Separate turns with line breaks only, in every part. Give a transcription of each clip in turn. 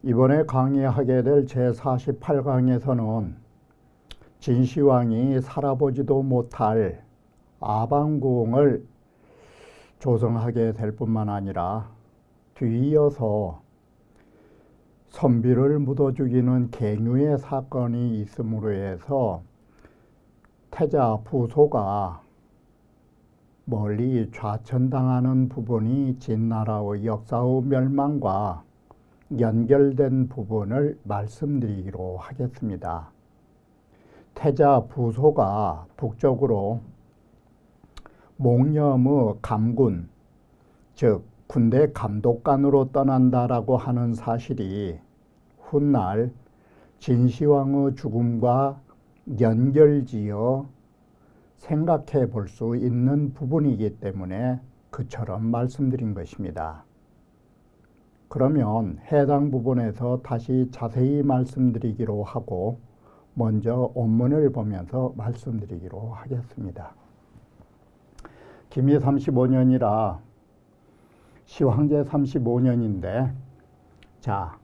이번에 강의하게 될 제48강에서는 진시황이 살아보지도 못할 아방궁을 조성하게 될 뿐만 아니라 뒤이어서 선비를 묻어 죽이는 갱유의 사건이 있음으로 해서 태자 부소가 멀리 좌천당하는 부분이 진나라의 역사의 멸망과 연결된 부분을 말씀드리기로 하겠습니다. 태자 부소가 북쪽으로 몽염의 감군, 즉 군대 감독관으로 떠난다라고 하는 사실이 훗날 진시황의 죽음과 연결지어 생각해 볼 수 있는 부분이기 때문에 그처럼 말씀드린 것입니다. 그러면 해당 부분에서 다시 자세히 말씀드리기로 하고 먼저 원문을 보면서 말씀드리기로 하겠습니다. 김이 35년이라 시황제 35년인데 자,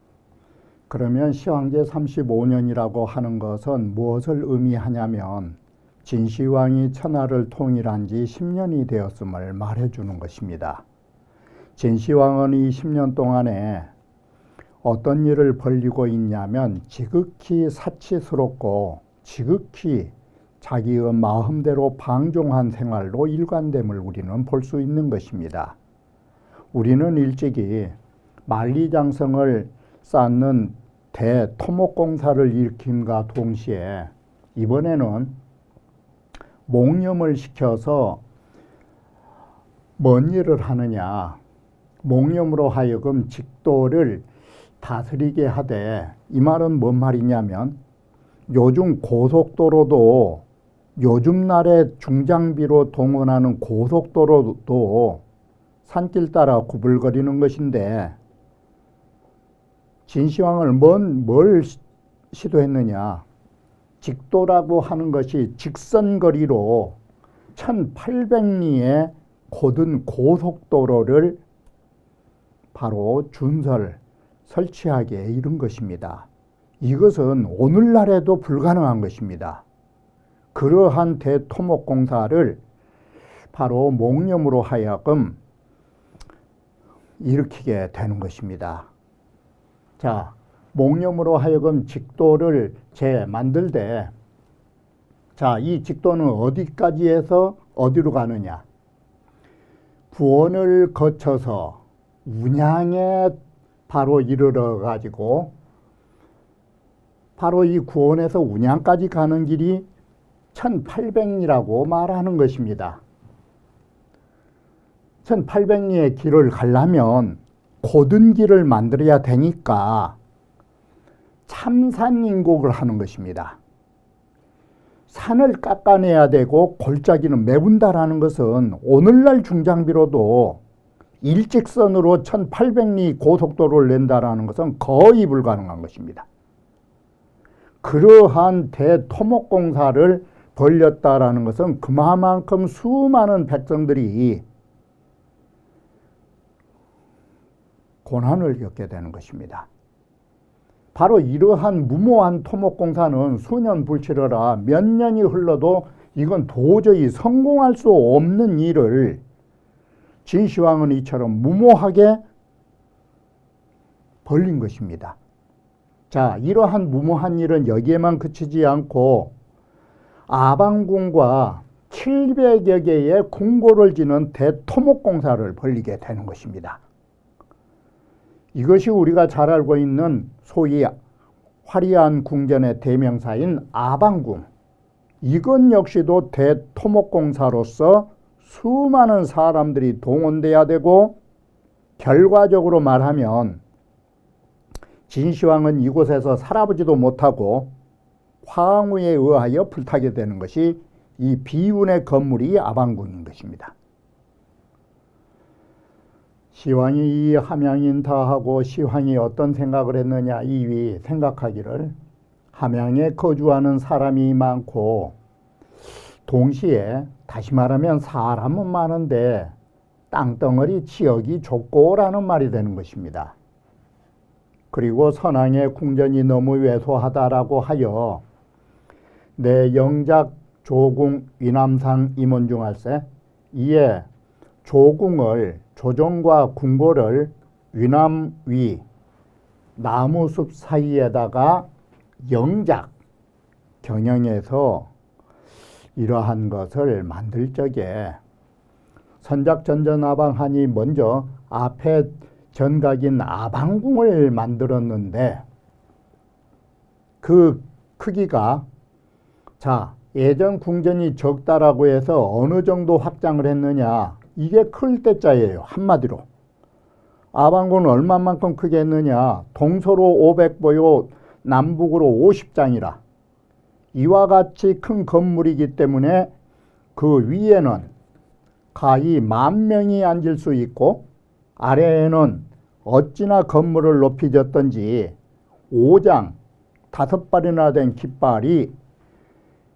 그러면 시황제 35년이라고 하는 것은 무엇을 의미하냐면 진시황이 천하를 통일한 지 10년이 되었음을 말해주는 것입니다. 진시황은 이 10년 동안에 어떤 일을 벌이고 있냐면 지극히 사치스럽고 지극히 자기의 마음대로 방종한 생활로 일관됨을 우리는 볼 수 있는 것입니다. 우리는 일찍이 만리장성을 쌓는 대토목공사를 일으킴과 동시에 이번에는 몽염을 시켜서 뭔 일을 하느냐, 몽염으로 하여금 직도를 다스리게 하되, 이 말은 뭔 말이냐면 요즘 고속도로도 요즘 날에 중장비로 동원하는 고속도로도 산길 따라 구불거리는 것인데 진시황을 뭘 시도했느냐, 직도라고 하는 것이 직선거리로 1800리의 곧은 고속도로를 바로 설치하게 이룬 것입니다. 이것은 오늘날에도 불가능한 것입니다. 그러한 대토목공사를 바로 몽염으로 하여금 일으키게 되는 것입니다. 자, 몽염으로 하여금 직도를 만들되, 자, 이 직도는 어디까지 해서 어디로 가느냐? 구원을 거쳐서 운양에 바로 이르러 가지고 바로 이 구원에서 운양까지 가는 길이 1800리라고 말하는 것입니다. 1800리의 길을 가려면 곧은 길을 만들어야 되니까 참산인곡을 하는 것입니다. 산을 깎아내야 되고 골짜기는 메운다라는 것은 오늘날 중장비로도 일직선으로 1800리 고속도로를 낸다라는 것은 거의 불가능한 것입니다. 그러한 대토목공사를 벌였다라는 것은 그만큼 수많은 백성들이 고난을 겪게 되는 것입니다. 바로 이러한 무모한 토목공사는 수년 불치러라 몇 년이 흘러도 이건 도저히 성공할 수 없는 일을 진시황은 이처럼 무모하게 벌린 것입니다. 자, 이러한 무모한 일은 여기에만 그치지 않고 아방궁과 700여 개의 궁궐을 지는 대토목공사를 벌리게 되는 것입니다. 이것이 우리가 잘 알고 있는 소위 화려한 궁전의 대명사인 아방궁, 이건 역시도 대토목공사로서 수많은 사람들이 동원돼야 되고, 결과적으로 말하면 진시황은 이곳에서 살아보지도 못하고 황후에 의하여 불타게 되는 것이 이 비운의 건물이 아방궁인 것입니다. 시황이 이 함양인타하고 시황이 어떤 생각을 했느냐, 이위 생각하기를 함양에 거주하는 사람이 많고 동시에 다시 말하면 사람은 많은데 땅덩어리 지역이 좁고라는 말이 되는 것입니다. 그리고 선왕의 궁전이 너무 왜소하다라고 하여 내 영작 조궁 위남상 임원중할세 이에 조궁을 조정과 궁궐을 위남 위 나무숲 사이에다가 영작 경영해서 이러한 것을 만들 적에 선작전전아방하니 먼저 앞에 전각인 아방궁을 만들었는데 그 크기가 자 예전 궁전이 적다라고 해서 어느 정도 확장을 했느냐 이게 클 때자예요. 한마디로 아방궁은 얼마만큼 크게 했느냐 동서로 500보요 남북으로 50장이라 이와 같이 큰 건물이기 때문에 그 위에는 가히 10,000명이 앉을 수 있고 아래에는 어찌나 건물을 높이 졌던지 5장 5발이나 된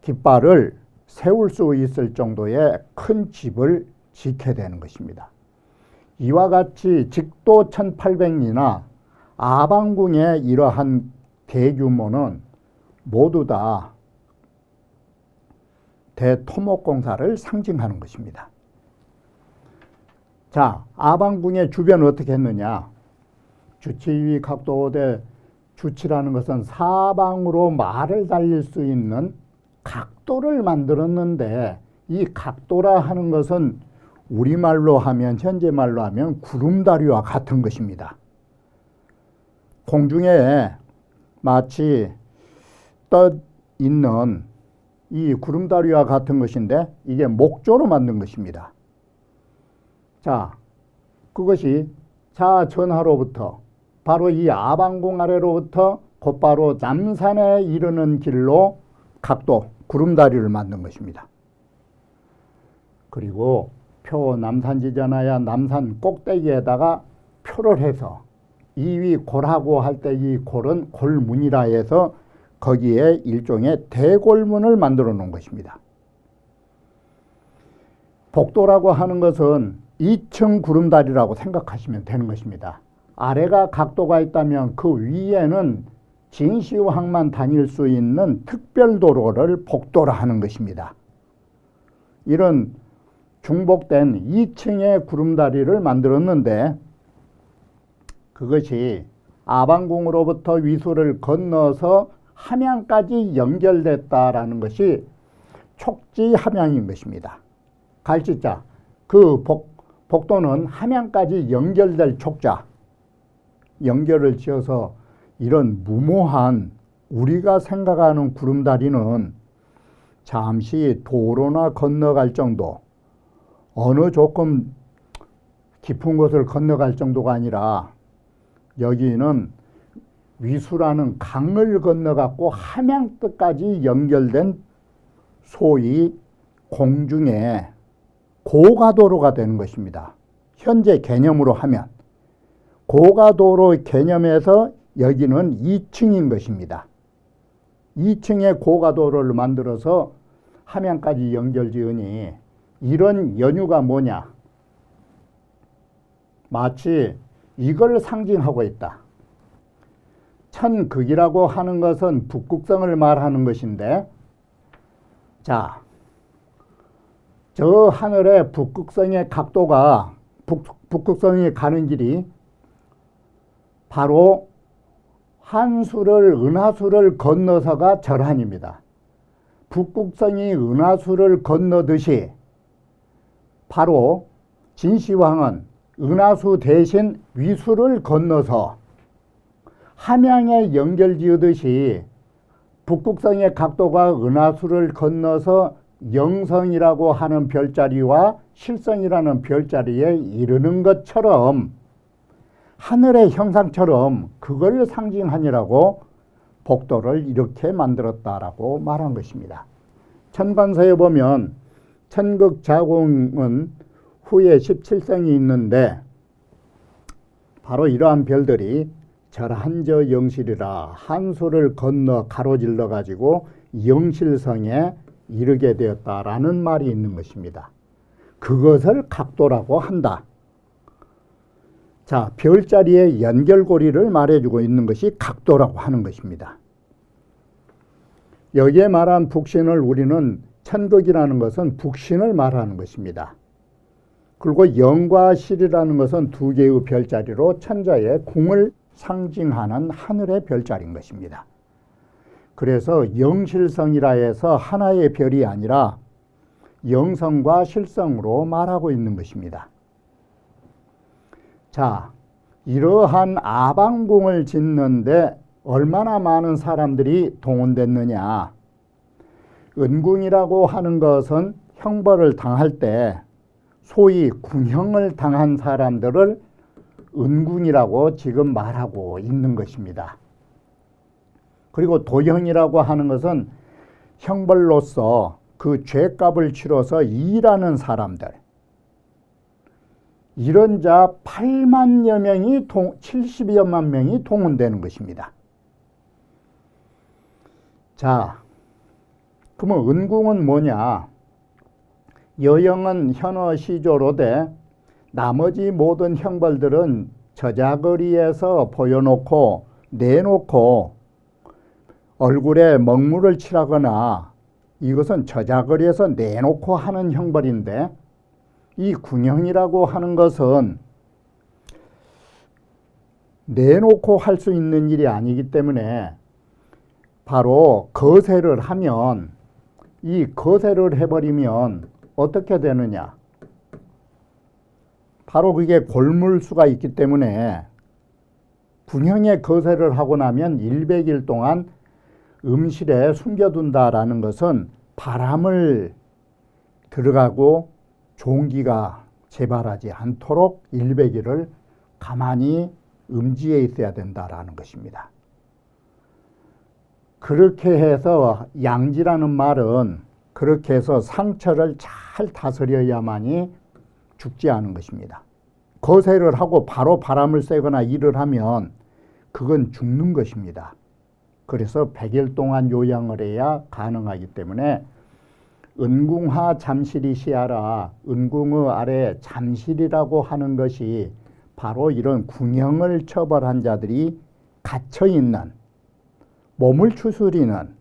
깃발을 세울 수 있을 정도의 큰 집을 짓게 되는 것입니다. 이와 같이 직도 1800리나 아방궁의 이러한 대규모는 모두 다 대토목공사를 상징하는 것입니다. 자, 아방궁의 주변을 어떻게 했느냐? 주치위 각도대 주치라는 것은 사방으로 말을 달릴 수 있는 각도를 만들었는데 이 각도라 하는 것은 우리말로 하면 현재 말로 하면 구름다리와 같은 것입니다. 공중에 마치 떠 있는 이 구름다리와 같은 것인데 이게 목조로 만든 것입니다. 자, 그것이 자전하로부터 바로 이 아방궁 아래로부터 곧바로 남산에 이르는 길로 각도, 구름다리를 만든 것입니다. 그리고 표 남산지전하야 남산 꼭대기에다가 표를 해서 이위 골하고 할 때 이 골은 골문이라 해서 거기에 일종의 대골문을 만들어 놓은 것입니다. 복도라고 하는 것은 2층 구름다리라고 생각하시면 되는 것입니다. 아래가 각도가 있다면 그 위에는 진시황만 다닐 수 있는 특별도로를 복도라 하는 것입니다. 이런 중복된 2층의 구름다리를 만들었는데 그것이 아방궁으로부터 위수를 건너서 함양까지 연결됐다라는 것이 촉지함양인 것입니다. 갈지자, 그 복도는 함양까지 연결될 촉자, 연결을 지어서 이런 무모한 우리가 생각하는 구름다리는 잠시 도로나 건너갈 정도, 어느 조금 깊은 곳을 건너갈 정도가 아니라 여기는 위수라는 강을 건너갖고 함양 뜻까지 연결된 소위 공중의 고가도로가 되는 것입니다. 현재 개념으로 하면 고가도로 개념에서 여기는 2층인 것입니다. 2층의 고가도로를 만들어서 함양까지 연결지으니 이런 연유가 뭐냐? 마치 이걸 상징하고 있다. 천극이라고 하는 것은 북극성을 말하는 것인데 자, 저 하늘의 북극성의 각도가 북극성이 가는 길이 바로 은하수를 건너서가 절한입니다. 북극성이 은하수를 건너듯이 바로 진시황은 은하수 대신 위수를 건너서 함양에 연결지으듯이 북극성의 각도가 은하수를 건너서 영성이라고 하는 별자리와 실성이라는 별자리에 이르는 것처럼 하늘의 형상처럼 그걸 상징하니라고 복도를 이렇게 만들었다라고 말한 것입니다. 천관서에 보면 천극자공은 후에 17성이 있는데 바로 이러한 별들이 절한저 영실이라 한수를 건너 가로질러 가지고 영실성에 이르게 되었다라는 말이 있는 것입니다. 그것을 각도라고 한다. 자, 별자리의 연결고리를 말해주고 있는 것이 각도라고 하는 것입니다. 여기에 말한 북신을 우리는 천극이라는 것은 북신을 말하는 것입니다. 그리고 영과 실이라는 것은 두 개의 별자리로 천자의 궁을 상징하는 하늘의 별자리인 것입니다. 그래서 영실성이라 해서 하나의 별이 아니라 영성과 실성으로 말하고 있는 것입니다. 자, 이러한 아방궁을 짓는데 얼마나 많은 사람들이 동원됐느냐. 은궁이라고 하는 것은 형벌을 당할 때 소위 궁형을 당한 사람들을 은궁이라고 지금 말하고 있는 것입니다. 그리고 도형이라고 하는 것은 형벌로서 그 죄값을 치러서 일하는 사람들, 이런 자 8만여 명이 70여만 명이 동원되는 것입니다. 자, 그러면 은궁은 뭐냐? 여영은 현어 시조로되 나머지 모든 형벌들은 저자거리에서 보여놓고 내놓고 얼굴에 먹물을 칠하거나 이것은 저자거리에서 내놓고 하는 형벌인데, 이 궁형이라고 하는 것은 내놓고 할 수 있는 일이 아니기 때문에 바로 거세를 하면, 이 거세를 해버리면 어떻게 되느냐? 바로 그게 골물수가 있기 때문에 궁형의 거세를 하고 나면 100일 동안 음실에 숨겨둔다라는 것은 바람을 들어가고 종기가 재발하지 않도록 100일을 가만히 음지에 있어야 된다라는 것입니다. 그렇게 해서 양지라는 말은 그렇게 해서 상처를 잘 다스려야만이 죽지 않은 것입니다. 거세를 하고 바로 바람을 쐬거나 일을 하면 그건 죽는 것입니다. 그래서 100일 동안 요양을 해야 가능하기 때문에 은궁하 잠실이 시하라, 은궁의 아래 잠실이라고 하는 것이 바로 이런 궁형을 처벌한 자들이 갇혀있는, 몸을 추스리는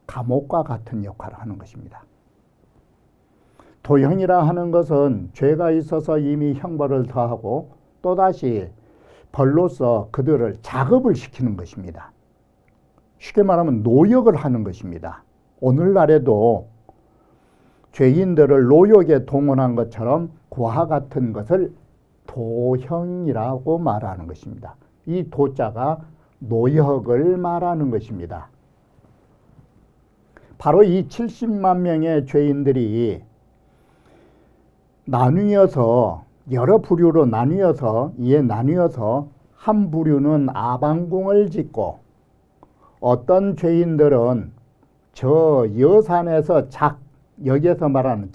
감옥과 같은 역할을 하는 것입니다. 도형이라 하는 것은 죄가 있어서 이미 형벌을 더하고 또다시 벌로서 그들을 작업을 시키는 것입니다. 쉽게 말하면 노역을 하는 것입니다. 오늘날에도 죄인들을 노역에 동원한 것처럼 그와 같은 것을 도형이라고 말하는 것입니다. 이 도자가 노역을 말하는 것입니다. 바로 이 70만 명의 죄인들이 나뉘어서 여러 부류로 나뉘어서 한 부류는 아방궁을 짓고, 어떤 죄인들은 저 여산에서 여기에서 말하는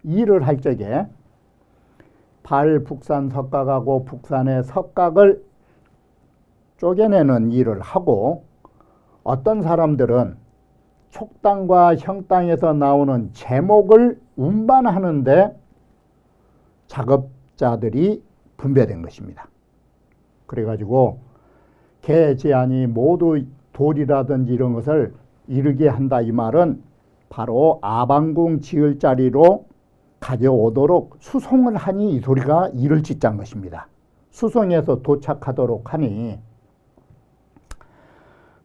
일을 할 적에 발북산 석각하고 북산의 석각을 쪼개내는 일을 하고, 어떤 사람들은 촉당과 형당에서 나오는 제목을 운반하는데 작업자들이 분배된 것입니다. 그래가지고 개제안이 모두 돌이라든지 이런 것을 이르게 한다, 이 말은 바로 아방궁 지을 자리로 가져오도록 수송을 하니 이 소리가 이를 짓자는 것입니다. 수송해서 도착하도록 하니,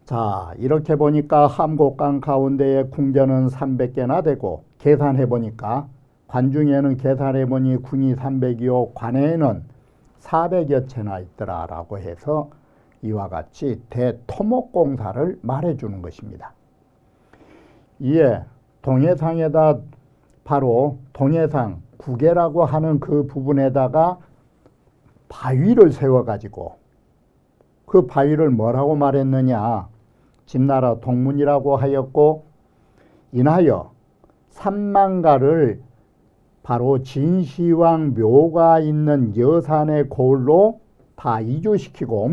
자, 이렇게 보니까 함곡강 가운데에 궁전은 300개나 되고, 계산해 보니까 관중에는 계산해 보니 궁이 300이요 관에는 400여 채나 있더라라고 해서 이와 같이 대토목공사를 말해주는 것입니다. 이에 동해상에다, 바로 동해상 구계라고 하는 그 부분에다가 바위를 세워가지고, 그 바위를 뭐라고 말했느냐? 진나라 동문이라고 하였고, 인하여 삼만가를 바로 진시황 묘가 있는 여산의 고을로 다 이주시키고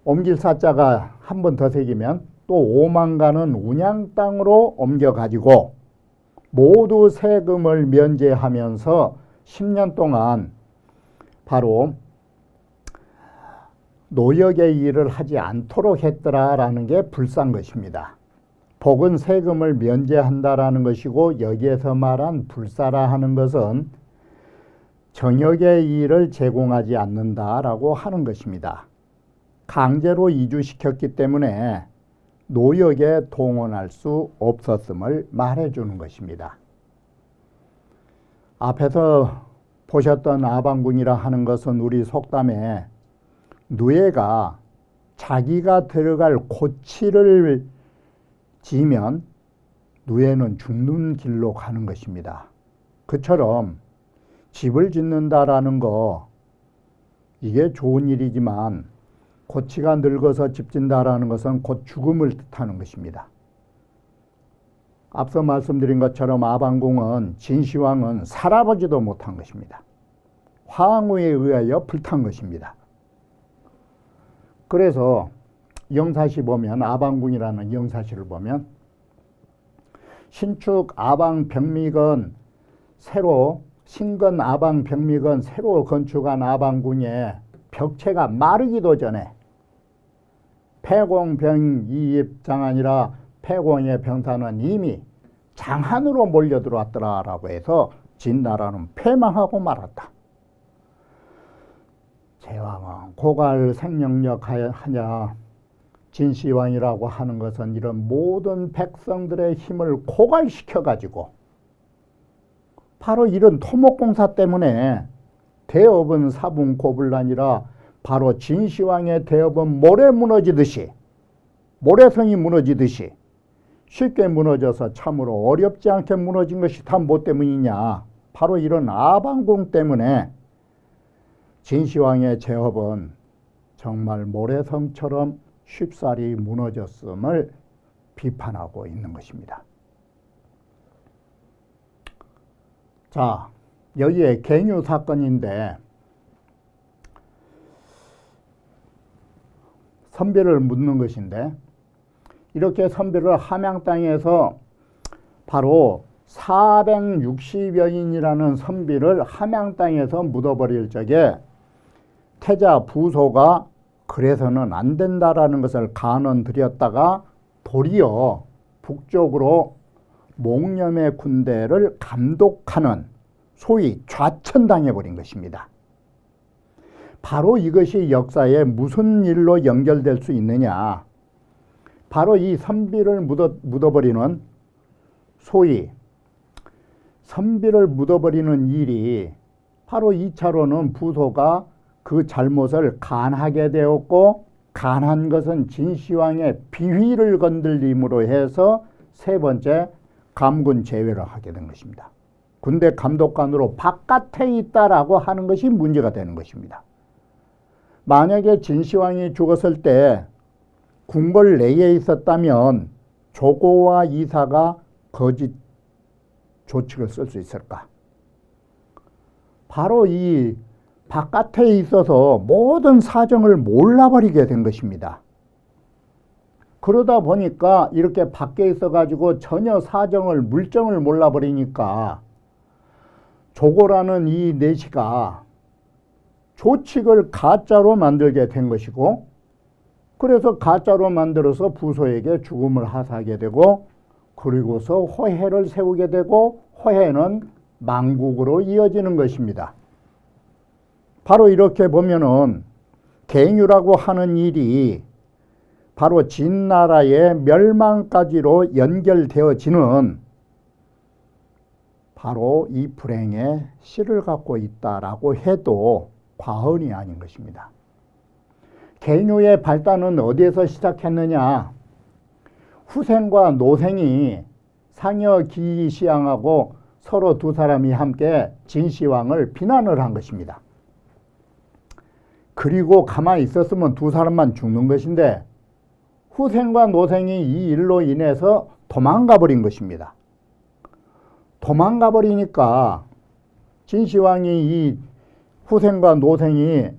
옮길 사자가 한 번 더 새기면 또 5만가는 운양 땅으로 옮겨가지고 모두 세금을 면제하면서 10년 동안 바로 노역의 일을 하지 않도록 했더라라는 게 불사인 것입니다. 복은 세금을 면제한다라는 것이고, 여기에서 말한 불사라 하는 것은 정역의 일을 제공하지 않는다라고 하는 것입니다. 강제로 이주시켰기 때문에 노역에 동원할 수 없었음을 말해주는 것입니다. 앞에서 보셨던 아방궁이라 하는 것은 우리 속담에 누에가 자기가 들어갈 고치를 지면 누에는 죽는 길로 가는 것입니다. 그처럼 집을 짓는다라는 거, 이게 좋은 일이지만 고치가 늙어서 집 짓는다라는 것은 곧 죽음을 뜻하는 것입니다. 앞서 말씀드린 것처럼 아방궁은, 진시황은 살아보지도 못한 것입니다. 황후에 의하여 불탄 것입니다. 그래서 영사시 보면, 아방궁이라는 영사시를 보면 신축 아방병미건 새로, 신건 아방병미건 새로 건축한 아방궁의 벽체가 마르기도 전에 폐공병이입장아니라 폐공의 병사는 이미 장한으로 몰려들어왔더라라고 해서 진나라는 패망하고 말았다. 제왕은 고갈 생명력 하냐. 진시황이라고 하는 것은 이런 모든 백성들의 힘을 고갈시켜가지고 바로 이런 토목공사 때문에 대업은 사분고불란이라, 바로 진시황의 대업은 모래 무너지듯이, 모래성이 무너지듯이 쉽게 무너져서 참으로 어렵지 않게 무너진 것이 다 뭐 때문이냐. 바로 이런 아방궁 때문에 진시황의 제업은 정말 모래성처럼 쉽사리 무너졌음을 비판하고 있는 것입니다. 자, 여기에 갱유 사건인데 선비를 묻는 것인데, 이렇게 선비를 함양 땅에서 바로 460여인이라는 선비를 함양 땅에서 묻어버릴 적에 태자 부소가 그래서는 안 된다라는 것을 간언드렸다가 도리어 북쪽으로 몽념의 군대를 감독하는, 소위 좌천당해버린 것입니다. 바로 이것이 역사에 무슨 일로 연결될 수 있느냐. 바로 이 선비를 묻어버리는, 소위 선비를 묻어버리는 일이 바로 2차로는 부소가 그 잘못을 간하게 되었고, 간한 것은 진시황의 비위를 건들림으로 해서 세 번째 감군 제외를 하게 된 것입니다. 군대 감독관으로 바깥에 있다라고 하는 것이 문제가 되는 것입니다. 만약에 진시황이 죽었을 때 궁궐 내에 있었다면 조고와 이사가 거짓 조칙을 쓸 수 있을까? 바로 이 바깥에 있어서 모든 사정을 몰라버리게 된 것입니다. 그러다 보니까 이렇게 밖에 있어가지고 전혀 사정을, 물정을 몰라버리니까 조고라는 이 내시가 조칙을 가짜로 만들게 된 것이고, 그래서 가짜로 만들어서 부소에게 죽음을 하사하게 되고, 그리고서 호해를 세우게 되고, 호해는 망국으로 이어지는 것입니다. 바로 이렇게 보면은 갱유라고 하는 일이 바로 진나라의 멸망까지로 연결되어지는 바로 이 불행의 씨를 갖고 있다라고 해도 과언이 아닌 것입니다. 갱유의 발단은 어디에서 시작했느냐? 후생과 노생이 상여 기시양하고 서로 두 사람이 함께 진시황을 비난을 한 것입니다. 그리고 가만히 있었으면 두 사람만 죽는 것인데 후생과 노생이 이 일로 인해서 도망가 버린 것입니다. 도망가 버리니까 진시황이 이 후생과 노생이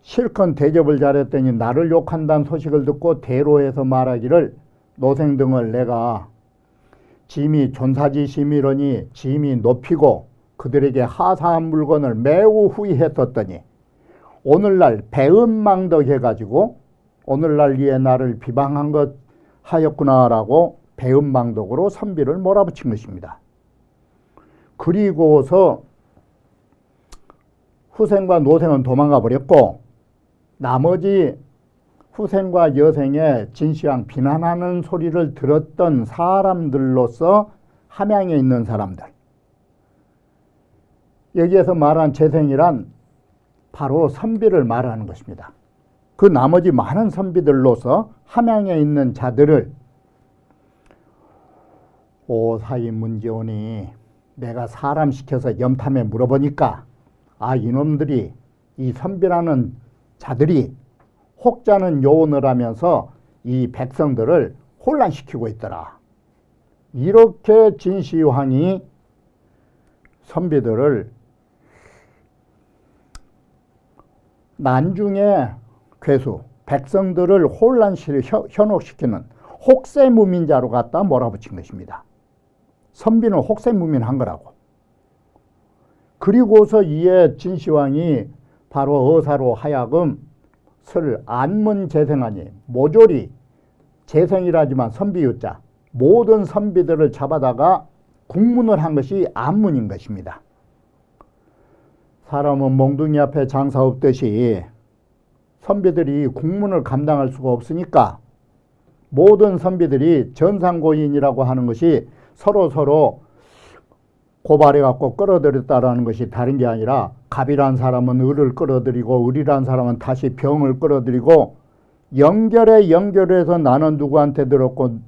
실컷 대접을 잘했더니 나를 욕한다는 소식을 듣고 대로해서 말하기를, 노생 등을 내가 짐이 존사지 심이러니 짐이 높이고 그들에게 하사한 물건을 매우 후회했었더니 오늘날 배은망덕해가지고 오늘날 이에 나를 비방한 것 하였구나라고 배은망덕으로 선비를 몰아붙인 것입니다. 그리고서 후생과 노생은 도망가 버렸고 나머지 후생과 여생의 진시황 비난하는 소리를 들었던 사람들로서 함양에 있는 사람들, 여기에서 말한 재생이란 바로 선비를 말하는 것입니다. 그 나머지 많은 선비들로서 함양에 있는 자들을 오사이 문제오니 내가 사람 시켜서 염탐에 물어보니까 이놈들이 이 선비라는 자들이 혹자는 요원을 하면서 이 백성들을 혼란시키고 있더라. 이렇게 진시황이 선비들을 난중의 괴수, 백성들을 현혹시키는 혹세무민자로 갖다 몰아붙인 것입니다. 선비는 혹세무민한 거라고. 그리고서 이에 진시황이 바로 어사로 하여금 설 안문재생하니 모조리 재생이라지만 선비유자 모든 선비들을 잡아다가 국문을 한 것이 안문인 것입니다. 사람은 몽둥이 앞에 장사 없듯이 선비들이 국문을 감당할 수가 없으니까 모든 선비들이 전상고인이라고 하는 것이 서로 고발해갖고 끌어들였다라는 것이 다른 게 아니라 갑이란 사람은 을을 끌어들이고 을이란 사람은 다시 병을 끌어들이고 연결해서 나는 누구한테 들었고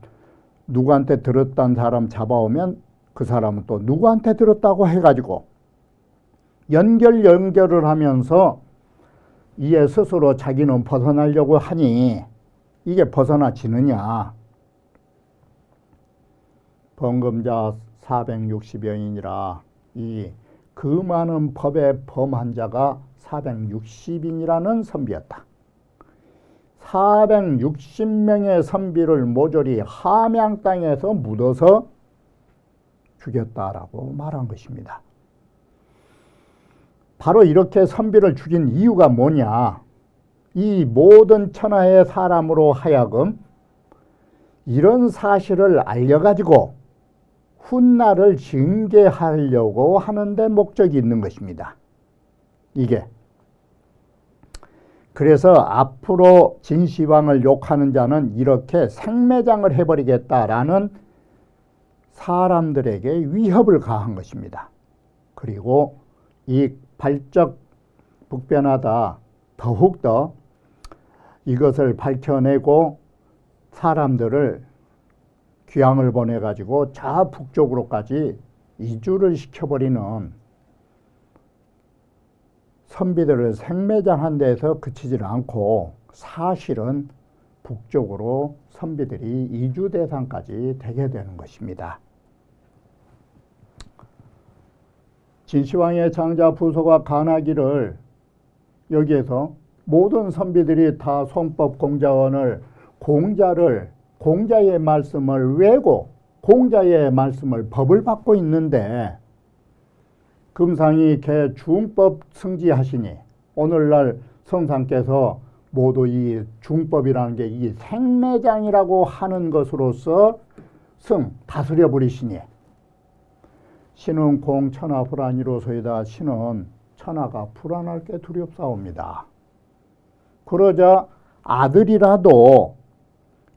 누구한테 들었다는 사람 잡아오면 그 사람은 또 누구한테 들었다고 해가지고 연결을 하면서 이에 스스로 자기는 벗어나려고 하니 이게 벗어나지느냐. 범금자 460여인이라 이 그 많은 법의 범한 자가 460인이라는 선비였다. 460명의 선비를 모조리 함양 땅에서 묻어서 죽였다라고 말한 것입니다. 바로 이렇게 선비를 죽인 이유가 뭐냐. 이 모든 천하의 사람으로 하여금 이런 사실을 알려가지고 훗날을 징계하려고 하는데 목적이 있는 것입니다. 이게. 그래서 앞으로 진시황을 욕하는 자는 이렇게 생매장을 해버리겠다라는 사람들에게 위협을 가한 것입니다. 그리고 이 발적 북변하다 더욱더 이것을 밝혀내고 사람들을 귀양을 보내가지고 저 북쪽으로까지 이주를 시켜버리는 선비들을 생매장한 데에서 그치질 않고 사실은 북쪽으로 선비들이 이주 대상까지 되게 되는 것입니다. 진시황의 장자 부소가 간하기를 여기에서 모든 선비들이 다 송법 공자원을 공자의 말씀을 외고 공자의 말씀을 법을 받고 있는데 금상이 개 중법 승지하시니 오늘날 성상께서 모두 이 중법이라는 게 이 생매장이라고 하는 것으로서 다스려 버리시니 신은 공 천하 불안이로소이다. 신은 천하가 불안할 게 두렵사옵니다. 그러자 아들이라도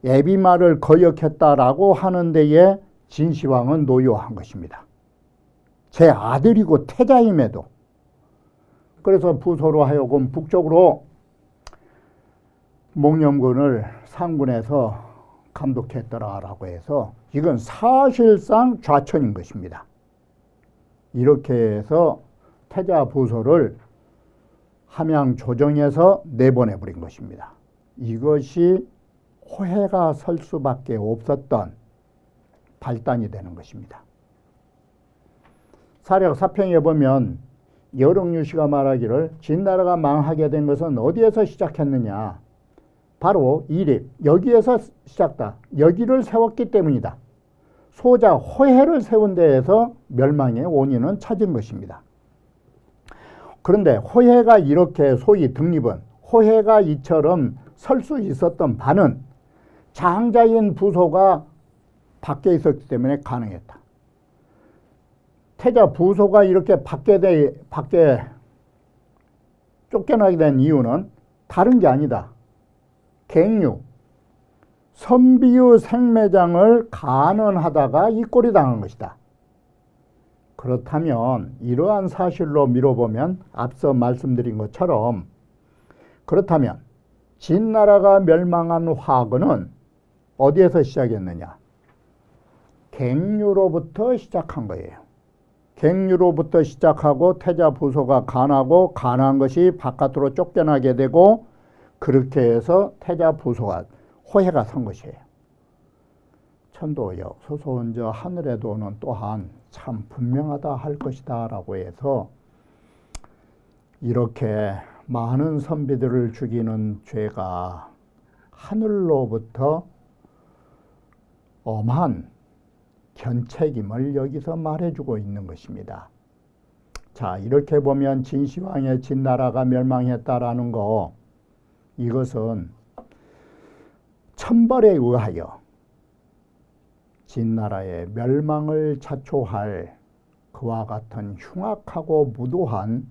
애비말을 거역했다라고 하는 데에 진시황은 노여한 것입니다. 제 아들이고 태자임에도. 그래서 부소로 하여금 북쪽으로 목념군을 상군에서 감독했더라라고 해서 이건 사실상 좌천인 것입니다. 이렇게 해서 태자 부소를 함양 조정에서 내보내버린 것입니다. 이것이 호해가 설 수밖에 없었던 발단이 되는 것입니다. 사력 사평에 보면 여릉유씨가 말하기를 진나라가 망하게 된 것은 어디에서 시작했느냐. 바로 이립, 여기에서 시작다. 여기를 세웠기 때문이다. 소자 호해를 세운 데에서 멸망의 원인은 찾은 것입니다. 그런데 호해가 이렇게 소위 등립은 호해가 이처럼 설 수 있었던 바는 장자인 부소가 밖에 있었기 때문에 가능했다. 태자 부소가 이렇게 밖에 쫓겨나게 된 이유는 다른 게 아니다. 갱유, 선비의 생매장을 간언하다가 이 꼴이 당한 것이다. 그렇다면 이러한 사실로 미뤄보면 앞서 말씀드린 것처럼 그렇다면 진나라가 멸망한 화근은 어디에서 시작했느냐? 갱유로부터 시작한 거예요. 갱유로부터 시작하고 태자 부소가 간하고 간한 것이 바깥으로 쫓겨나게 되고 그렇게 해서 태자 부소가 호해가 선 것이에요. 천도여 소소원저 하늘의 도는 또한 참 분명하다 할 것이다 라고 해서 이렇게 많은 선비들을 죽이는 죄가 하늘로부터 엄한 견책임을 여기서 말해주고 있는 것입니다. 자, 이렇게 보면 진시황의 진나라가 멸망했다라는 거, 이것은 천벌에 의하여 진나라의 멸망을 자초할 그와 같은 흉악하고 무도한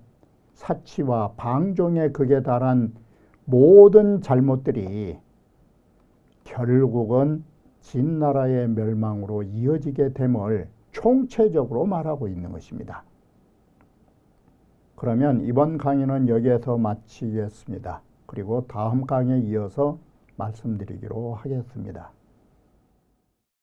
사치와 방종의 극에 달한 모든 잘못들이 결국은 진나라의 멸망으로 이어지게 됨을 총체적으로 말하고 있는 것입니다. 그러면 이번 강의는 여기에서 마치겠습니다. 그리고 다음 강의에 이어서 말씀드리기로 하겠습니다.